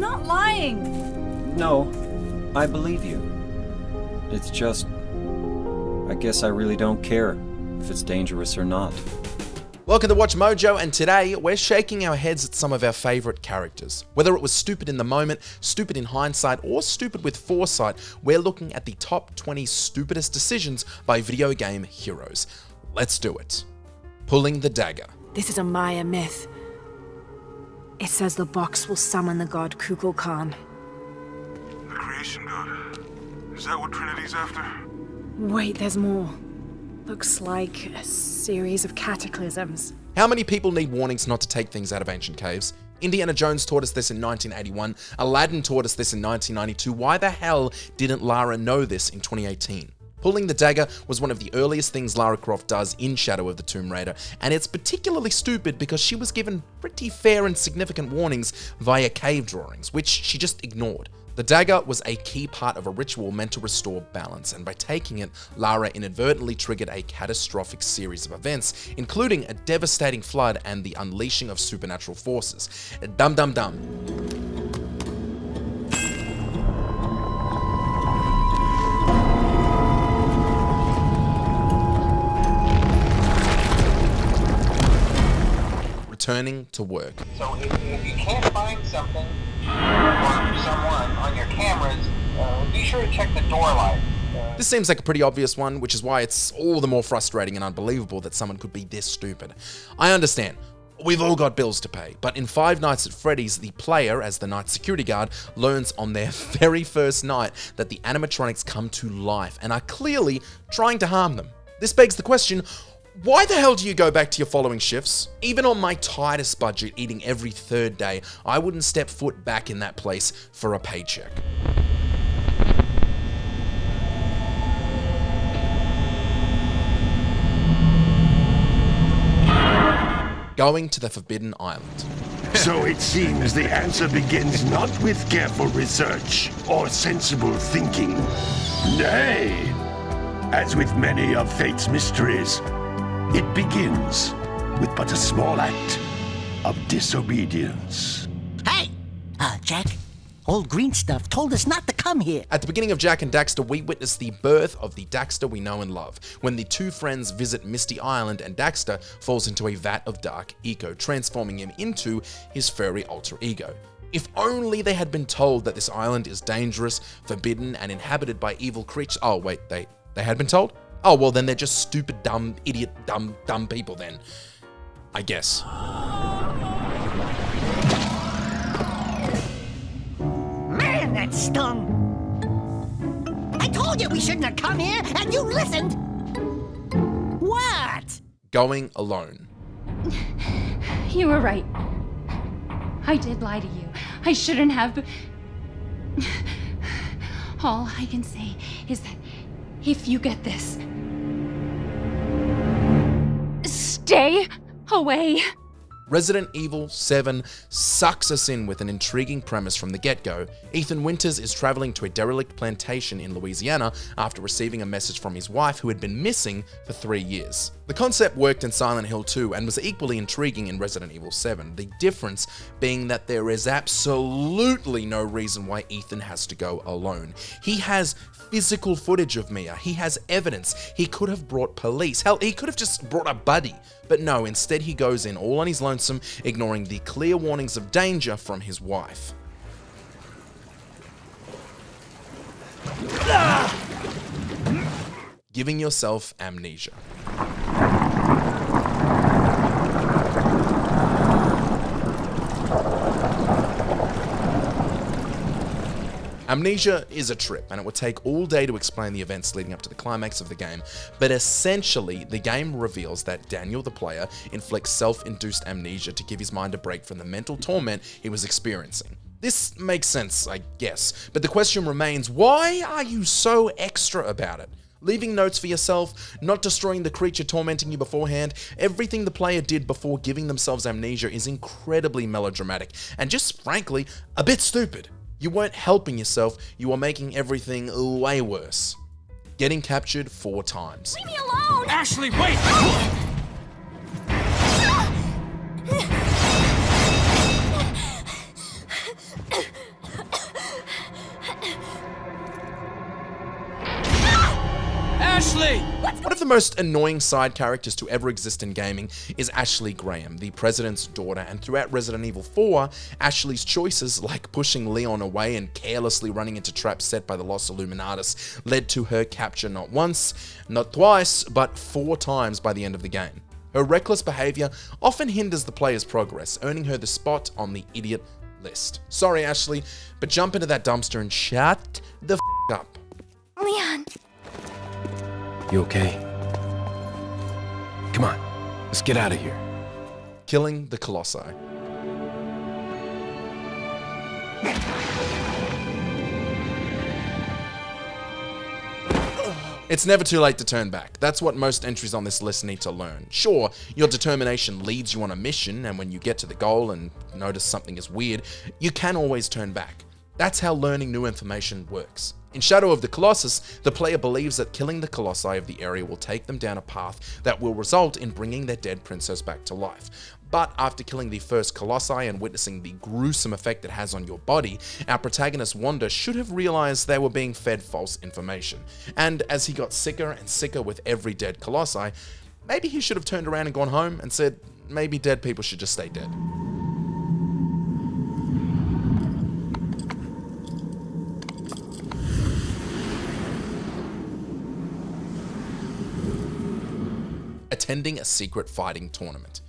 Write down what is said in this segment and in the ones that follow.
not lying. No, I believe you. It's just, I guess I really don't care if it's dangerous or not. Welcome to Watch Mojo, and today we're shaking our heads at some of our favourite characters. Whether it was stupid in the moment, stupid in hindsight, or stupid with foresight, we're looking at the top 20 stupidest decisions by video game heroes. Let's do it. Pulling the dagger. This is a Maya myth. It says the box will summon the god Kukulkan. The creation god. Is that what Trinity's after? Wait, there's more. Looks like a series of cataclysms. How many people need warnings not to take things out of ancient caves? Indiana Jones taught us this in 1981. Aladdin taught us this in 1992. Why the hell didn't Lara know this in 2018? Pulling the dagger was one of the earliest things Lara Croft does in Shadow of the Tomb Raider, and it's particularly stupid because she was given pretty fair and significant warnings via cave drawings, which she just ignored. The dagger was a key part of a ritual meant to restore balance, and by taking it, Lara inadvertently triggered a catastrophic series of events, including a devastating flood and the unleashing of supernatural forces. Dum dum dum. Returning to work. So if you can't find something or someone on your cameras, be sure to check the door light. This seems like a pretty obvious one, which is why it's all the more frustrating and unbelievable that someone could be this stupid. I understand. We've all got bills to pay, but in Five Nights at Freddy's, the player, as the night security guard, learns on their very first night that the animatronics come to life and are clearly trying to harm them. This begs the question, why the hell do you go back to your following shifts? Even on my tightest budget, eating every third day, I wouldn't step foot back in that place for a paycheck. Going to the Forbidden Island. So it seems the answer begins not with careful research or sensible thinking. Nay, as with many of fate's mysteries, it begins with but a small act of disobedience. Hey! Jack, old green stuff told us not to come here. At the beginning of Jak and Daxter, we witness the birth of the Daxter we know and love, when the two friends visit Misty Island and Daxter falls into a vat of dark eco, transforming him into his furry alter ego. If only they had been told that this island is dangerous, forbidden, and inhabited by evil creatures. Oh wait, they had been told? Oh, well then they're just stupid, dumb, idiot, dumb people then. I guess. Man, that stung. I told you we shouldn't have come here, and you listened. What? Going alone. You were right. I did lie to you. I shouldn't have. All I can say is that if you get this, stay away. Resident Evil 7 sucks us in with an intriguing premise from the get-go. Ethan Winters is traveling to a derelict plantation in Louisiana after receiving a message from his wife who had been missing for 3 years. The concept worked in Silent Hill 2 and was equally intriguing in Resident Evil 7, the difference being that there is absolutely no reason why Ethan has to go alone. He has physical footage of Mia, he has evidence, he could have brought police, hell, he could have just brought a buddy. But no, instead he goes in all on his lonesome, ignoring the clear warnings of danger from his wife. Giving yourself amnesia. Amnesia is a trip, and it would take all day to explain the events leading up to the climax of the game, but essentially, the game reveals that Daniel, the player, inflicts self-induced amnesia to give his mind a break from the mental torment he was experiencing. This makes sense, I guess, but the question remains, why are you so extra about it? Leaving notes for yourself, not destroying the creature tormenting you beforehand, everything the player did before giving themselves amnesia is incredibly melodramatic, and just frankly, a bit stupid. You weren't helping yourself, you were making everything way worse. Getting captured 4 times. Leave me alone! Ashley, wait! Ashley! One of the most annoying side characters to ever exist in gaming is Ashley Graham, the president's daughter, and throughout Resident Evil 4, Ashley's choices like pushing Leon away and carelessly running into traps set by the Los Illuminatus led to her capture not once, not twice, but 4 times by the end of the game. Her reckless behavior often hinders the player's progress, earning her the spot on the idiot list. Sorry, Ashley, but jump into that dumpster and shut the up. Leon. You okay? Come on, let's get out of here. Killing the Colossi. It's never too late to turn back. That's what most entries on this list need to learn. Sure, your determination leads you on a mission, and when you get to the goal and notice something is weird, you can always turn back. That's how learning new information works. In Shadow of the Colossus, the player believes that killing the Colossi of the area will take them down a path that will result in bringing their dead princess back to life. But after killing the first Colossi and witnessing the gruesome effect it has on your body, our protagonist Wanda should have realized they were being fed false information. And as he got sicker and sicker with every dead Colossi, maybe he should have turned around and gone home and said, maybe dead people should just stay dead. Attending a secret fighting tournament.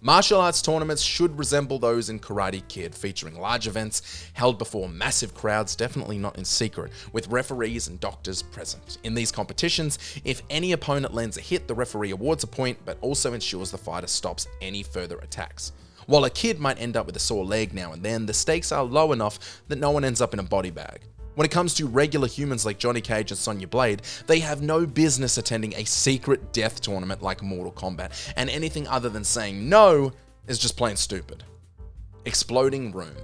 Martial arts tournaments should resemble those in Karate Kid, featuring large events held before massive crowds, definitely not in secret, with referees and doctors present. In these competitions, if any opponent lands a hit, the referee awards a point, but also ensures the fighter stops any further attacks. While a kid might end up with a sore leg now and then, the stakes are low enough that no one ends up in a body bag. When it comes to regular humans like Johnny Cage and Sonya Blade, they have no business attending a secret death tournament like Mortal Kombat, and anything other than saying no is just plain stupid. Exploding room.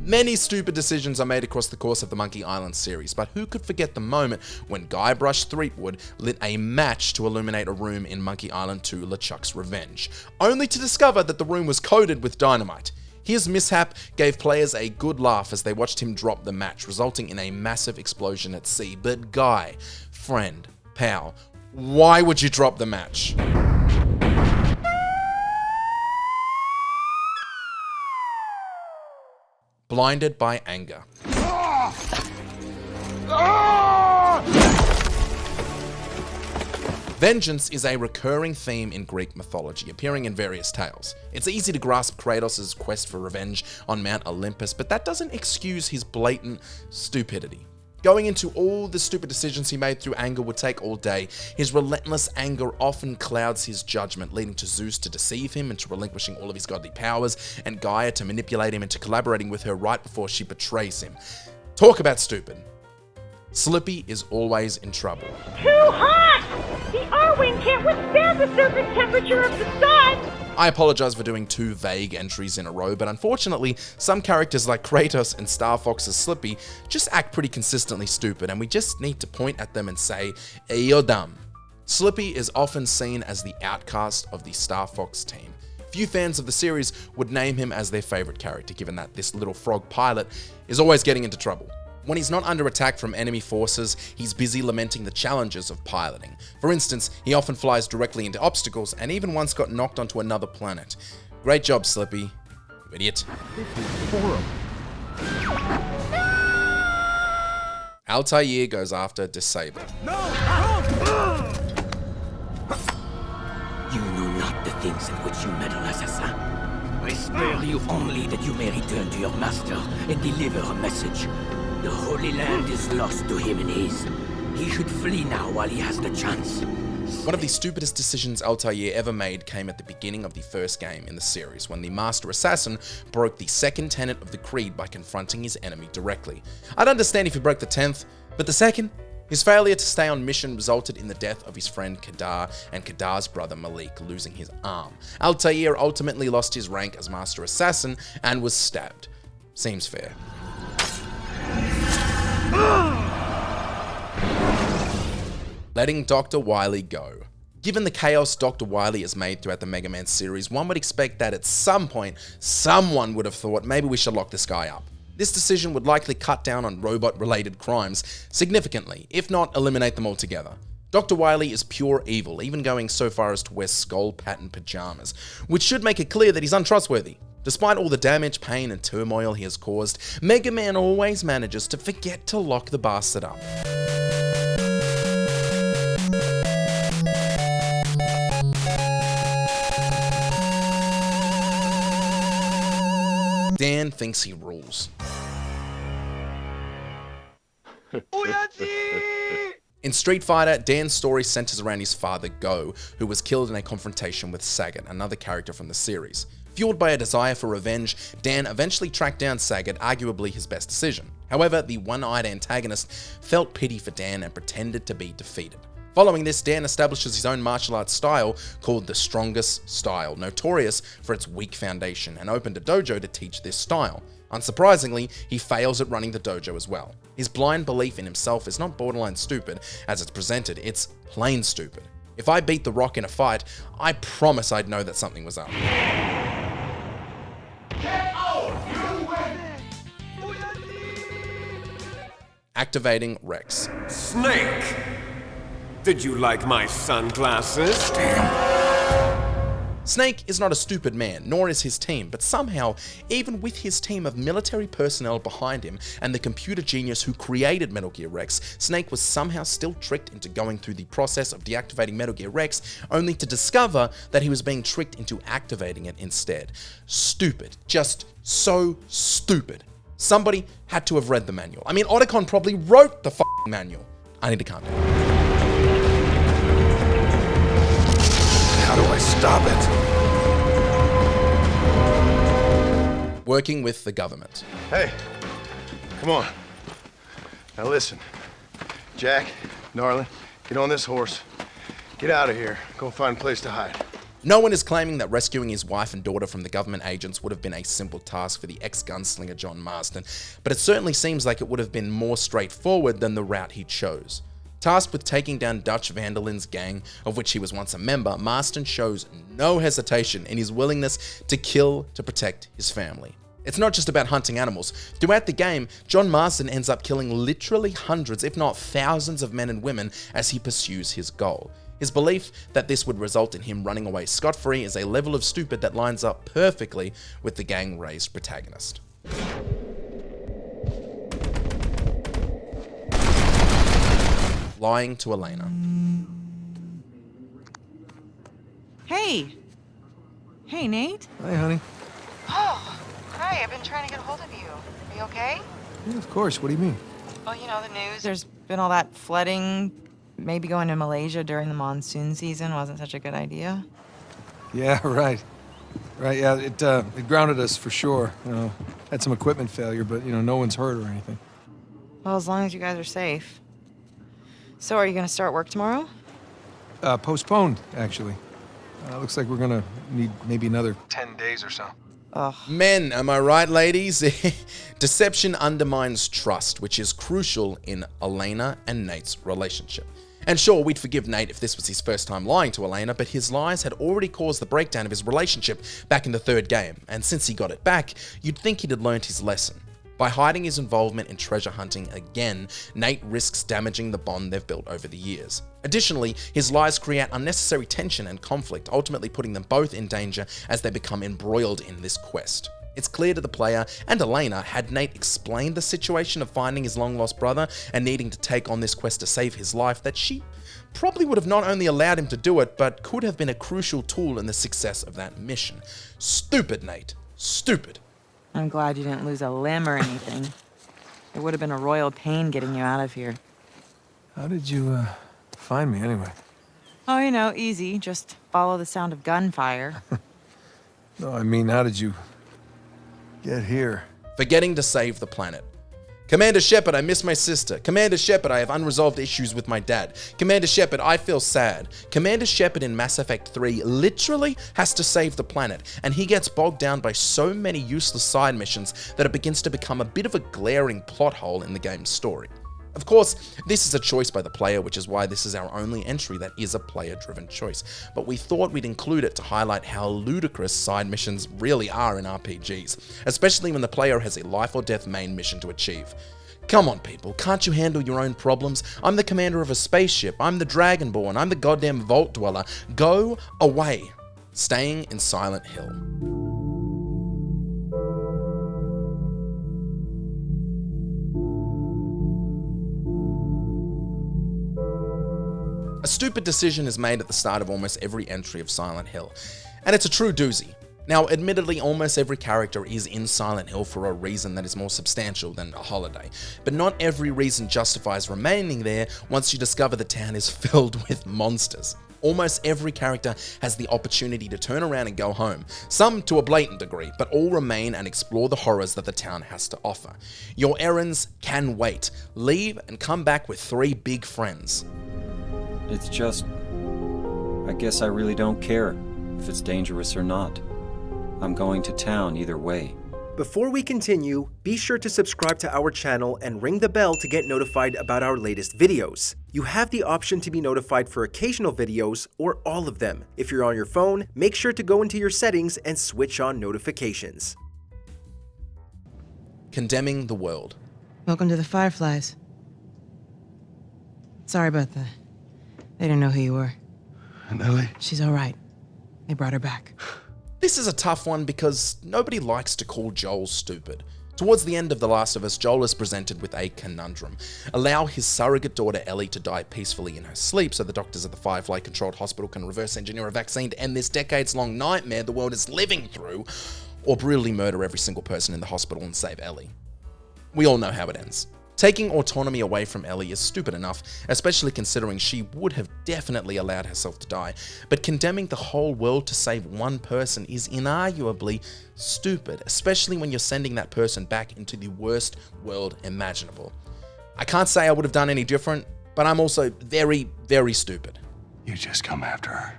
Many stupid decisions are made across the course of the Monkey Island series, but who could forget the moment when Guybrush Threepwood lit a match to illuminate a room in Monkey Island 2 LeChuck's Revenge, only to discover that the room was coated with dynamite. His mishap gave players a good laugh as they watched him drop the match, resulting in a massive explosion at sea. But Guy, friend, pal, why would you drop the match? Blinded by anger. Vengeance is a recurring theme in Greek mythology, appearing in various tales. It's easy to grasp Kratos' quest for revenge on Mount Olympus, but that doesn't excuse his blatant stupidity. Going into all the stupid decisions he made through anger would take all day. His relentless anger often clouds his judgment, leading to Zeus to deceive him into relinquishing all of his godly powers, and Gaia to manipulate him into collaborating with her right before she betrays him. Talk about stupid. Slippy is always in trouble. Too hot! The R-Wing can't withstand the surface temperature of the sun! I apologize for doing 2 vague entries in a row, but unfortunately, some characters like Kratos and Star Fox's Slippy just act pretty consistently stupid, and we just need to point at them and say, hey, you're dumb. Slippy is often seen as the outcast of the Star Fox team. Few fans of the series would name him as their favorite character, given that this little frog pilot is always getting into trouble. When he's not under attack from enemy forces, he's busy lamenting the challenges of piloting. For instance, he often flies directly into obstacles and even once got knocked onto another planet. Great job, Slippy. You idiot. This is horrible. Altair goes after Disable. You know not the things in which you meddle, assassin. I spare you only that you may return to your master and deliver a message. The Holy Land is lost to him and his. He should flee now while he has the chance. One of the stupidest decisions Altair ever made came at the beginning of the first game in the series, when the Master Assassin broke the second tenet of the Creed by confronting his enemy directly. I'd understand if he broke the 10th, but the second? His failure to stay on mission resulted in the death of his friend Kadar and Kadar's brother Malik losing his arm. Altair ultimately lost his rank as Master Assassin and was stabbed. Seems fair. Letting Dr. Wily go. Given the chaos Dr. Wily has made throughout the Mega Man series, one would expect that at some point, someone would have thought maybe we should lock this guy up. This decision would likely cut down on robot-related crimes significantly, if not eliminate them altogether. Dr. Wily is pure evil, even going so far as to wear skull-patterned pajamas, which should make it clear that he's untrustworthy. Despite all the damage, pain, and turmoil he has caused, Mega Man always manages to forget to lock the bastard up. Dan thinks he rules. In Street Fighter, Dan's story centers around his father, Go, who was killed in a confrontation with Sagat, another character from the series. Fueled by a desire for revenge, Dan eventually tracked down Sagat, arguably his best decision. However, the one-eyed antagonist felt pity for Dan and pretended to be defeated. Following this, Dan establishes his own martial arts style called the Strongest Style, notorious for its weak foundation, and opened a dojo to teach this style. Unsurprisingly, he fails at running the dojo as well. His blind belief in himself is not borderline stupid as it's presented, it's plain stupid. If I beat The Rock in a fight, I promise I'd know that something was up. Activating Rex. Snake! Did you like my sunglasses? Damn. Snake is not a stupid man, nor is his team, but somehow, even with his team of military personnel behind him and the computer genius who created Metal Gear Rex, Snake was somehow still tricked into going through the process of deactivating Metal Gear Rex, only to discover that he was being tricked into activating it instead. Stupid. Just so stupid. Somebody had to have read the manual. I mean, Otacon probably wrote the f***ing manual. I need to calm down. How do I stop it? Working with the government. Hey, come on. Now listen. Jack, darling, get on this horse. Get out of here. Go find a place to hide. No one is claiming that rescuing his wife and daughter from the government agents would have been a simple task for the ex-gunslinger John Marston, but it certainly seems like it would have been more straightforward than the route he chose. Tasked with taking down Dutch Vanderlin's gang, of which he was once a member, Marston shows no hesitation in his willingness to kill to protect his family. It's not just about hunting animals. Throughout the game, John Marston ends up killing literally hundreds, if not thousands of men and women as he pursues his goal. His belief that this would result in him running away scot-free is a level of stupid that lines up perfectly with the gang-raised protagonist. Lying to Elena. Hey! Hey, Nate? Hi, honey. Oh, hi, I've been trying to get a hold of you. Are you okay? Yeah, of course. What do you mean? Well, you know, the news. There's been all that flooding. Maybe going to Malaysia during the monsoon season wasn't such a good idea. Yeah, right. Right, yeah, it grounded us for sure. You know, had some equipment failure, but, you know, no one's hurt or anything. Well, as long as you guys are safe. So are you going to start work tomorrow? Postponed, actually. Looks like we're gonna need maybe another 10 days or so. Ugh. Men, am I right, ladies? Deception undermines trust, which is crucial in Elena and Nate's relationship. And sure, we'd forgive Nate if this was his first time lying to Elena, but his lies had already caused the breakdown of his relationship back in the third game, and since he got it back, you'd think he'd had learned his lesson. By hiding his involvement in treasure hunting again, Nate risks damaging the bond they've built over the years. Additionally, his lies create unnecessary tension and conflict, ultimately putting them both in danger as they become embroiled in this quest. It's clear to the player and Elena, had Nate explained the situation of finding his long-lost brother and needing to take on this quest to save his life, that she probably would have not only allowed him to do it, but could have been a crucial tool in the success of that mission. Stupid, Nate. Stupid. I'm glad you didn't lose a limb or anything. It would have been a royal pain getting you out of here. How did you, find me anyway? Oh, you know, easy. Just follow the sound of gunfire. No, I mean, how did you get here? Forgetting to save the planet. Commander Shepard, I miss my sister. Commander Shepard, I have unresolved issues with my dad. Commander Shepard, I feel sad. Commander Shepard in Mass Effect 3 literally has to save the planet, and he gets bogged down by so many useless side missions that it begins to become a bit of a glaring plot hole in the game's story. Of course, this is a choice by the player, which is why this is our only entry that is a player-driven choice, but we thought we'd include it to highlight how ludicrous side missions really are in RPGs, especially when the player has a life or death main mission to achieve. Come on, people, can't you handle your own problems? I'm the commander of a spaceship, I'm the Dragonborn, I'm the goddamn Vault Dweller. Go away. Staying in Silent Hill. A stupid decision is made at the start of almost every entry of Silent Hill, and it's a true doozy. Now, admittedly, almost every character is in Silent Hill for a reason that is more substantial than a holiday, but not every reason justifies remaining there once you discover the town is filled with monsters. Almost every character has the opportunity to turn around and go home, some to a blatant degree, but all remain and explore the horrors that the town has to offer. Your errands can wait. Leave and come back with 3 big friends. It's just, I guess I really don't care if it's dangerous or not. I'm going to town either way. Before we continue, be sure to subscribe to our channel and ring the bell to get notified about our latest videos. You have the option to be notified for occasional videos or all of them. If you're on your phone, make sure to go into your settings and switch on notifications. Condemning the world. Welcome to the Fireflies. Sorry about that. They didn't know who you were. And Ellie? She's all right. They brought her back. This is a tough one because nobody likes to call Joel stupid. Towards the end of The Last of Us, Joel is presented with a conundrum. Allow his surrogate daughter Ellie to die peacefully in her sleep so the doctors at the Firefly-controlled hospital can reverse engineer a vaccine to end this decades-long nightmare the world is living through, or brutally murder every single person in the hospital and save Ellie. We all know how it ends. Taking autonomy away from Ellie is stupid enough, especially considering she would have definitely allowed herself to die, but condemning the whole world to save one person is inarguably stupid, especially when you're sending that person back into the worst world imaginable. I can't say I would have done any different, but I'm also very, very stupid. You just come after her.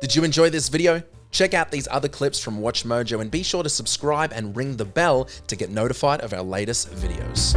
Did you enjoy this video? Check out these other clips from WatchMojo and be sure to subscribe and ring the bell to get notified of our latest videos.